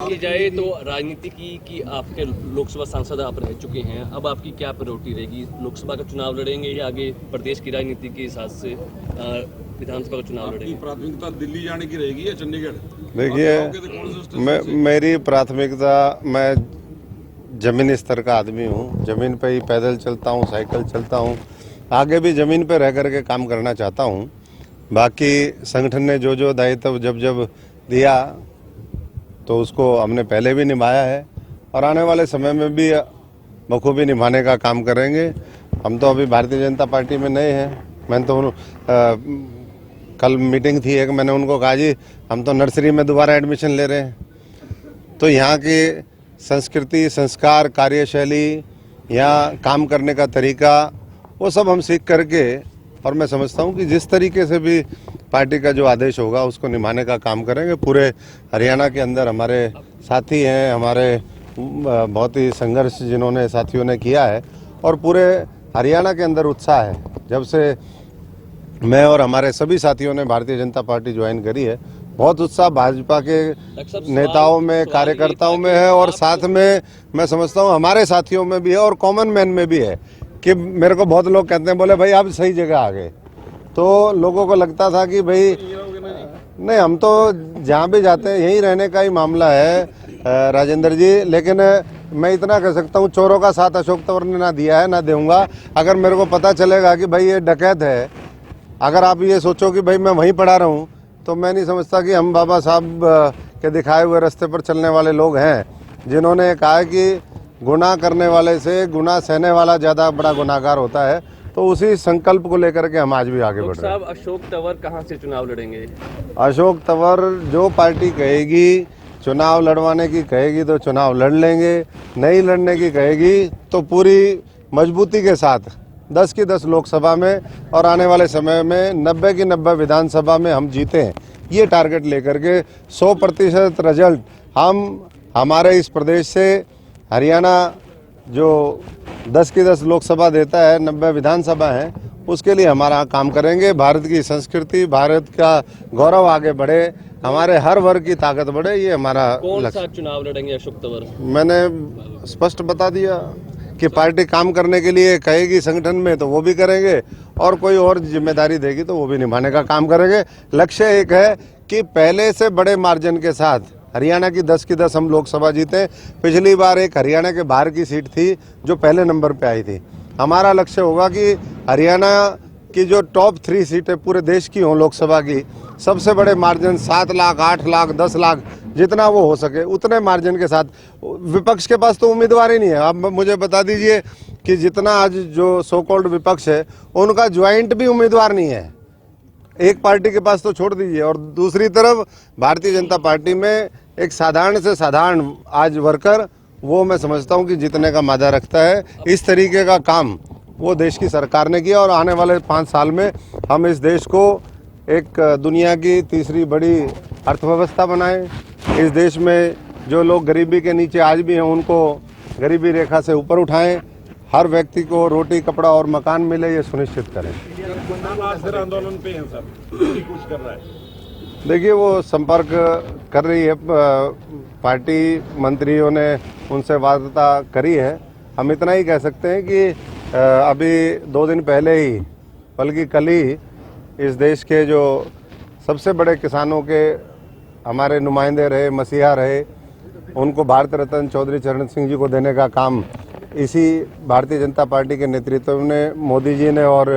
की जाए तो राजनीति की आपके लोकसभा सांसद आप रह चुके हैं, अब आपकी क्या प्रायोरिटी रहेगी? लोकसभा का चुनाव लड़ेंगे या आगे प्रदेश की राजनीति के हिसाब से विधानसभा का चुनाव लड़ेंगे? प्राथमिकता दिल्ली जाने की रहेगी या चंडीगढ़? देखिए, मेरी प्राथमिकता, मैं ज़मीनी स्तर का आदमी हूँ। ज़मीन पे ही पैदल चलता हूँ, साइकिल चलता हूँ, आगे भी ज़मीन पे रह कर के काम करना चाहता हूँ। बाकी संगठन ने जो जो दायित्व जब दिया तो उसको हमने पहले भी निभाया है और आने वाले समय में भी बखूबी निभाने का काम करेंगे। हम तो अभी भारतीय जनता पार्टी में नए हैं। मैंने तो कल मीटिंग थी एक, मैंने उनको कहा जी हम तो नर्सरी में दोबारा एडमिशन ले रहे हैं। तो यहाँ की संस्कृति, संस्कार, कार्यशैली, यहाँ काम करने का तरीका, वो सब हम सीख करके, और मैं समझता हूँ कि जिस तरीके से भी पार्टी का जो आदेश होगा उसको निभाने का काम करेंगे। पूरे हरियाणा के अंदर हमारे साथी हैं, हमारे बहुत ही संघर्ष जिन्होंने साथियों ने किया है और पूरे हरियाणा के अंदर उत्साह है। जब से मैं और हमारे सभी साथियों ने भारतीय जनता पार्टी ज्वाइन करी है, बहुत उत्साह भाजपा के नेताओं में, कार्यकर्ताओं में है और साथ में मैं समझता हूँ हमारे साथियों में भी है और कॉमन मैन में भी है कि मेरे को बहुत लोग कहते हैं, बोले भाई आप सही जगह आ गए। तो लोगों को लगता था कि भाई नहीं, हम तो जहाँ भी जाते हैं यहीं रहने का ही मामला है राजेंद्र जी। लेकिन मैं इतना कह सकता हूँ, चोरों का साथ अशोक तंवर ने ना दिया है ना दूंगा। अगर मेरे को पता चलेगा कि भाई ये डकैत है, अगर आप ये सोचो कि भाई मैं वहीं पड़ा रहूं, तो मैं नहीं समझता कि हम बाबा साहब के दिखाए हुए रास्ते पर चलने वाले लोग हैं, जिन्होंने कहा कि गुनाह करने वाले से गुनाह सहने वाला ज़्यादा बड़ा गुनाहगार होता है। तो उसी संकल्प को लेकर के हम आज भी आगे बढ़ रहे हैं। अशोक तंवर कहाँ से चुनाव लड़ेंगे? अशोक तंवर जो पार्टी कहेगी चुनाव लड़वाने की कहेगी तो चुनाव लड़ लेंगे, नहीं लड़ने की कहेगी तो पूरी मजबूती के साथ 10 की 10 लोकसभा में और आने वाले समय में 90 की 90 विधानसभा में हम जीते हैं। ये टारगेट लेकर के 100% रिजल्ट हम हमारे इस प्रदेश से हरियाणा जो 10 की 10 लोकसभा देता है, 90 विधानसभा है, उसके लिए हमारा काम करेंगे। भारत की संस्कृति, भारत का गौरव आगे बढ़े, हमारे हर वर्ग की ताकत बढ़े, ये हमारा कौन सा चुनाव लड़ेंगे अशोक तंवर? मैंने स्पष्ट बता दिया कि पार्टी काम करने के लिए कहेगी संगठन में तो वो भी करेंगे और कोई और जिम्मेदारी देगी तो वो भी निभाने का काम करेंगे। लक्ष्य एक है कि पहले से बड़े मार्जिन के साथ हरियाणा की 10 की 10 हम लोकसभा जीते। पिछली बार एक हरियाणा के बाहर की सीट थी जो पहले नंबर पे आई थी। हमारा लक्ष्य होगा कि हरियाणा की जो टॉप 3 सीटें पूरे देश की हों लोकसभा की, सबसे बड़े मार्जिन 7 लाख, 8 लाख, 10 लाख, जितना वो हो सके उतने मार्जिन के साथ। विपक्ष के पास तो उम्मीदवार ही नहीं है। अब मुझे बता दीजिए कि जितना आज जो सो कॉल्ड विपक्ष है उनका ज्वाइंट भी उम्मीदवार नहीं है, एक पार्टी के पास तो छोड़ दीजिए। और दूसरी तरफ भारतीय जनता पार्टी में एक साधारण से साधारण आज वर्कर, वो मैं समझता हूँ कि जीतने का मादा रखता है। इस तरीके का काम वो देश की सरकार ने किया और आने वाले 5 साल में हम इस देश को एक दुनिया की तीसरी बड़ी अर्थव्यवस्था बनाएं। इस देश में जो लोग गरीबी के नीचे आज भी हैं उनको गरीबी रेखा से ऊपर उठाएं। हर व्यक्ति को रोटी, कपड़ा और मकान मिले, ये सुनिश्चित करें। आंदोलन पे हैं सर, कुछ कर रहा है? देखिए, वो संपर्क कर रही है, पार्टी मंत्रियों ने उनसे वार्ता करी है। हम इतना ही कह सकते हैं कि अभी 2 दिन पहले ही, बल्कि कल ही, इस देश के जो सबसे बड़े किसानों के हमारे नुमाइंदे रहे, मसीहा रहे, उनको भारत रत्न चौधरी चरण सिंह जी को देने का काम इसी भारतीय जनता पार्टी के नेतृत्व में मोदी जी ने और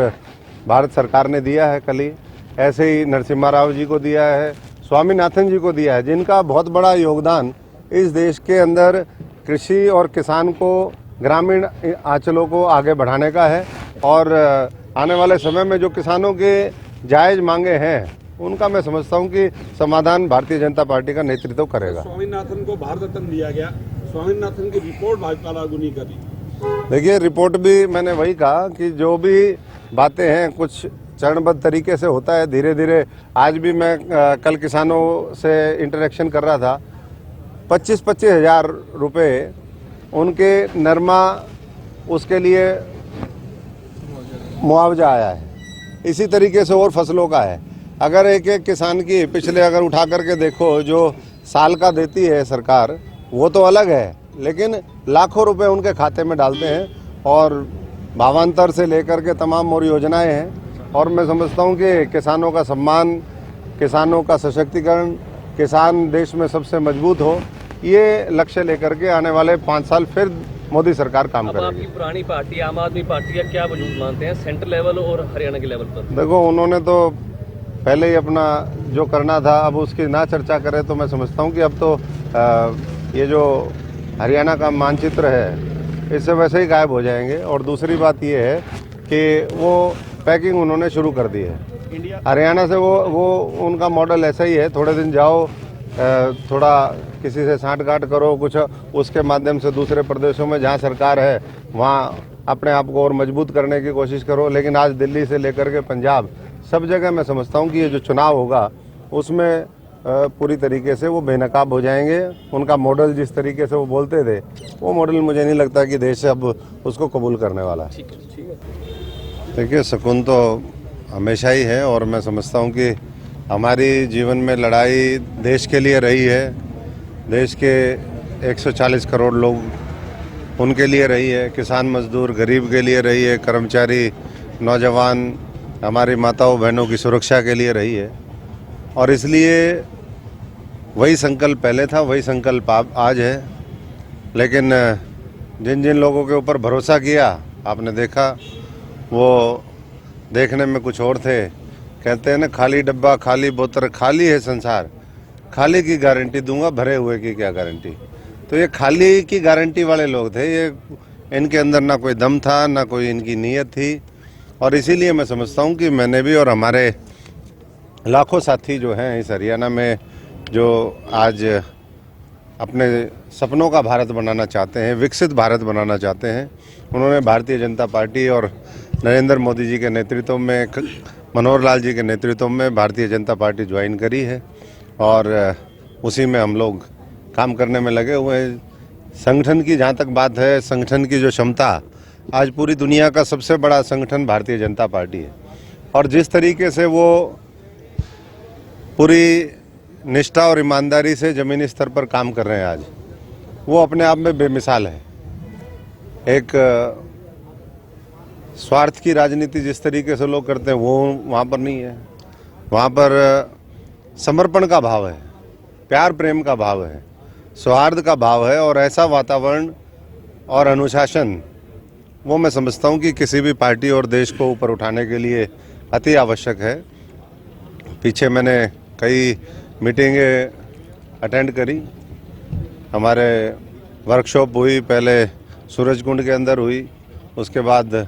भारत सरकार ने दिया है। कल ही ऐसे ही नरसिम्हा राव जी को दिया है, स्वामीनाथन जी को दिया है, जिनका बहुत बड़ा योगदान इस देश के अंदर कृषि और किसान को, ग्रामीण आंचलों को आगे बढ़ाने का है। और आने वाले समय में जो किसानों के जायज़ मांगे हैं उनका मैं समझता हूं कि समाधान भारतीय जनता पार्टी का नेतृत्व करेगा। स्वामीनाथन को भारत रत्न दिया गया, स्वामीनाथन की रिपोर्ट भाजपा लागू नहीं करी। देखिए, रिपोर्ट भी मैंने वही कहा कि जो भी बातें हैं कुछ चरणबद्ध तरीके से होता है, धीरे धीरे। आज भी मैं कल किसानों से इंटरेक्शन कर रहा था, 25-25 हज़ार रुपये उनके नरमा, उसके लिए मुआवजा आया है। इसी तरीके से और फसलों का है। अगर एक एक किसान की पिछले अगर उठा करके देखो, जो साल का देती है सरकार वो तो अलग है, लेकिन लाखों रुपए उनके खाते में डालते हैं और भावांतर से लेकर के तमाम और योजनाएं हैं। और मैं समझता हूं कि किसानों का सम्मान, किसानों का सशक्तिकरण, किसान देश में सबसे मजबूत हो, ये लक्ष्य लेकर के आने वाले 5 साल फिर मोदी सरकार काम अब करेगी। आपकी पुरानी पार्टी आम आदमी पार्टी का क्या वजूद मानते हैं सेंट्रल लेवल और हरियाणा के लेवल पर? देखो, उन्होंने तो पहले ही अपना जो करना था, अब उसकी ना चर्चा करें तो मैं समझता हूँ कि अब तो ये जो हरियाणा का मानचित्र है इससे वैसे ही गायब हो जाएंगे। और दूसरी बात ये है कि वो पैकिंग उन्होंने शुरू कर दी है हरियाणा से। वो उनका मॉडल ऐसा ही है, थोड़े दिन जाओ, थोड़ा किसी से साँठ-गाँठ करो, कुछ उसके माध्यम से दूसरे प्रदेशों में जहाँ सरकार है वहाँ अपने आप को और मजबूत करने की कोशिश करो। लेकिन आज दिल्ली से लेकर के पंजाब सब जगह मैं समझता हूँ कि ये जो चुनाव होगा उसमें पूरी तरीके से वो बेनकाब हो जाएंगे। उनका मॉडल जिस तरीके से वो बोलते थे वो मॉडल मुझे नहीं लगता कि देश अब उसको कबूल करने वाला है। देखिए, सुकून तो हमेशा ही है और मैं समझता हूँ कि हमारी जीवन में लड़ाई देश के लिए रही है, देश के 140 करोड़ लोग उनके लिए रही है, किसान मजदूर गरीब के लिए रही है, कर्मचारी नौजवान हमारी माताओं बहनों की सुरक्षा के लिए रही है। और इसलिए वही संकल्प पहले था, वही संकल्प आज है। लेकिन जिन जिन लोगों के ऊपर भरोसा किया आपने देखा, वो देखने में कुछ और थे। कहते हैं ना, खाली डब्बा खाली बोतल खाली है संसार, खाली की गारंटी दूंगा भरे हुए की क्या गारंटी। तो ये खाली की गारंटी वाले लोग थे, ये इनके अंदर ना कोई दम था ना कोई इनकी नीयत थी। और इसीलिए मैं समझता हूँ कि मैंने भी और हमारे लाखों साथी जो हैं इस हरियाणा में, जो आज अपने सपनों का भारत बनाना चाहते हैं, विकसित भारत बनाना चाहते हैं, उन्होंने भारतीय जनता पार्टी और नरेंद्र मोदी जी के नेतृत्व में, मनोहर लाल जी के नेतृत्व में भारतीय जनता पार्टी ज्वाइन करी है और उसी में हम लोग काम करने में लगे हुए हैं। संगठन की जहाँ तक बात है, संगठन की जो क्षमता, आज पूरी दुनिया का सबसे बड़ा संगठन भारतीय जनता पार्टी है। और जिस तरीके से वो पूरी निष्ठा और ईमानदारी से ज़मीनी स्तर पर काम कर रहे हैं आज, वो अपने आप में बेमिसाल है। एक स्वार्थ की राजनीति जिस तरीके से लोग करते हैं वो वहाँ पर नहीं है। वहाँ पर समर्पण का भाव है, प्यार प्रेम का भाव है, सौहार्द का भाव है। और ऐसा वातावरण और अनुशासन वो मैं समझता हूँ कि किसी भी पार्टी और देश को ऊपर उठाने के लिए अति आवश्यक है। पीछे मैंने कई मीटिंगें अटेंड करी, हमारे वर्कशॉप हुई, पहले सूरजकुंड के अंदर हुई, उसके बाद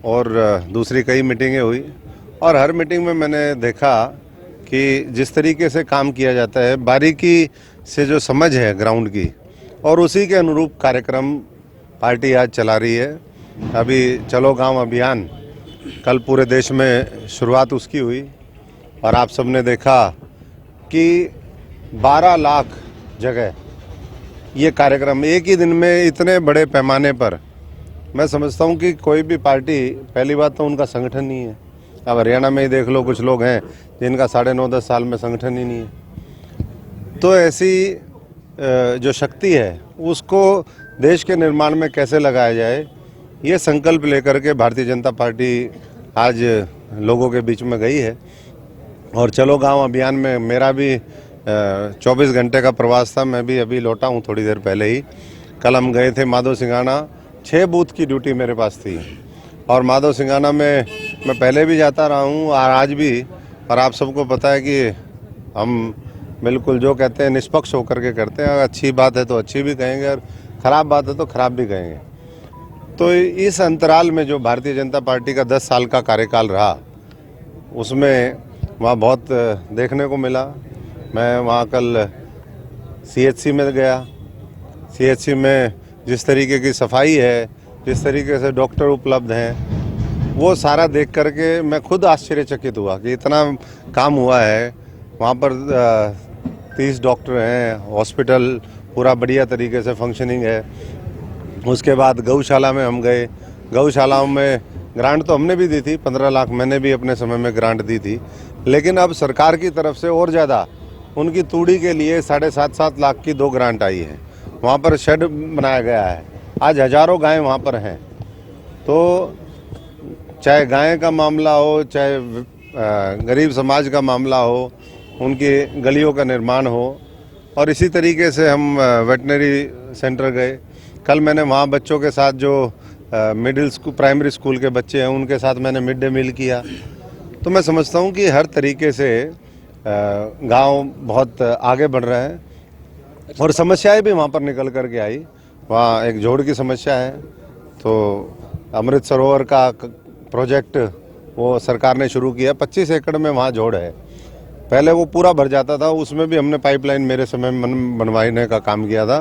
और दूसरी कई मीटिंगें हुई। और हर मीटिंग में मैंने देखा कि जिस तरीके से काम किया जाता है, बारीकी से जो समझ है ग्राउंड की, और उसी के अनुरूप कार्यक्रम पार्टी आज चला रही है। अभी चलो गांव अभियान कल पूरे देश में शुरुआत उसकी हुई और आप सबने देखा कि 12 लाख जगह ये कार्यक्रम एक ही दिन में इतने बड़े पैमाने पर, मैं समझता हूँ कि कोई भी पार्टी, पहली बात तो उनका संगठन नहीं है। अब हरियाणा में ही देख लो, कुछ लोग हैं जिनका 9.5-10 साल में संगठन ही नहीं है। तो ऐसी जो शक्ति है उसको देश के निर्माण में कैसे लगाया जाए, ये संकल्प लेकर के भारतीय जनता पार्टी आज लोगों के बीच में गई है। और चलो गांव अभियान में मेरा भी 24 घंटे का प्रवास था, मैं भी अभी लौटा हूं थोड़ी देर पहले ही। कल हम गए थे माधो सिंघाना, 6 बूथ की ड्यूटी मेरे पास थी और माधो सिंघाना में मैं पहले भी जाता रहा हूं और आज भी। और आप सबको पता है कि हम बिल्कुल जो कहते हैं निष्पक्ष होकर के करते हैं। अच्छी बात है तो अच्छी भी कहेंगे और ख़राब बात है तो ख़राब भी कहेंगे। तो इस अंतराल में जो भारतीय जनता पार्टी का 10 साल का कार्यकाल रहा, उसमें वहाँ बहुत देखने को मिला। मैं वहाँ कल CHC में गया, CHC में जिस तरीके की सफाई है, जिस तरीके से डॉक्टर उपलब्ध हैं, वो सारा देख करके मैं खुद आश्चर्यचकित हुआ कि इतना काम हुआ है। वहाँ पर 30 डॉक्टर हैं, हॉस्पिटल पूरा बढ़िया तरीके से फंक्शनिंग है। उसके बाद गौशाला में हम गए, गौशालाओं में ग्रांट तो हमने भी दी थी, 15 लाख मैंने भी अपने समय में ग्रांट दी थी। लेकिन अब सरकार की तरफ से और ज़्यादा उनकी तूड़ी के लिए 7.5 लाख की 2 ग्रांट आई है। वहाँ पर शेड बनाया गया है। आज हजारों गायें वहाँ पर हैं। तो चाहे गाय का मामला हो, चाहे गरीब समाज का मामला हो, उनकी गलियों का निर्माण हो, और इसी तरीके से हम वेटनरी सेंटर गए। कल मैंने वहाँ बच्चों के साथ जो मिडिल स्कूल प्राइमरी स्कूल के बच्चे हैं उनके साथ मैंने मिड डे मील किया। तो मैं समझता हूँ कि हर तरीके से गांव बहुत आगे बढ़ रहे हैं और समस्याएं भी वहाँ पर निकल कर के आई। वहाँ एक जोड़ की समस्या है, तो अमृत सरोवर का प्रोजेक्ट वो सरकार ने शुरू किया। 25 एकड़ में वहाँ जोड़ है। पहले वो पूरा भर जाता था, उसमें भी हमने पाइपलाइन मेरे समय में बनवाने का काम किया था।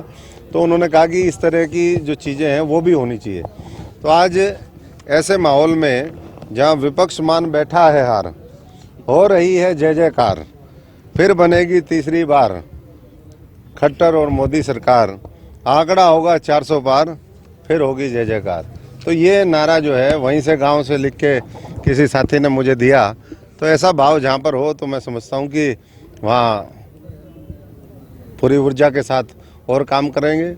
तो उन्होंने कहा कि इस तरह की जो चीज़ें हैं वो भी होनी चाहिए। तो आज ऐसे माहौल में जहाँ विपक्ष मान बैठा है हार, हो रही है जय जयकार, फिर बनेगी तीसरी बार खट्टर और मोदी सरकार, आंकड़ा होगा 400 पार, फिर होगी जय जयकार। तो ये नारा जो है वहीं से गांव से लिख के किसी साथी ने मुझे दिया। तो ऐसा भाव जहाँ पर हो तो मैं समझता हूँ कि वहाँ पूरी ऊर्जा के साथ और काम करेंगे।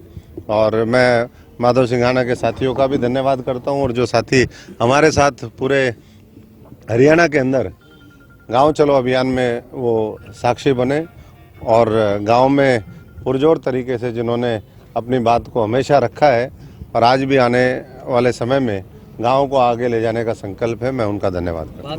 और मैं माधव सिंघाना के साथियों का भी धन्यवाद करता हूँ, और जो साथी हमारे साथ पूरे हरियाणा के अंदर गांव चलो अभियान में वो साक्षी बने, और गांव में पुरजोर तरीके से जिन्होंने अपनी बात को हमेशा रखा है और आज भी आने वाले समय में गांव को आगे ले जाने का संकल्प है, मैं उनका धन्यवाद करता हूँ।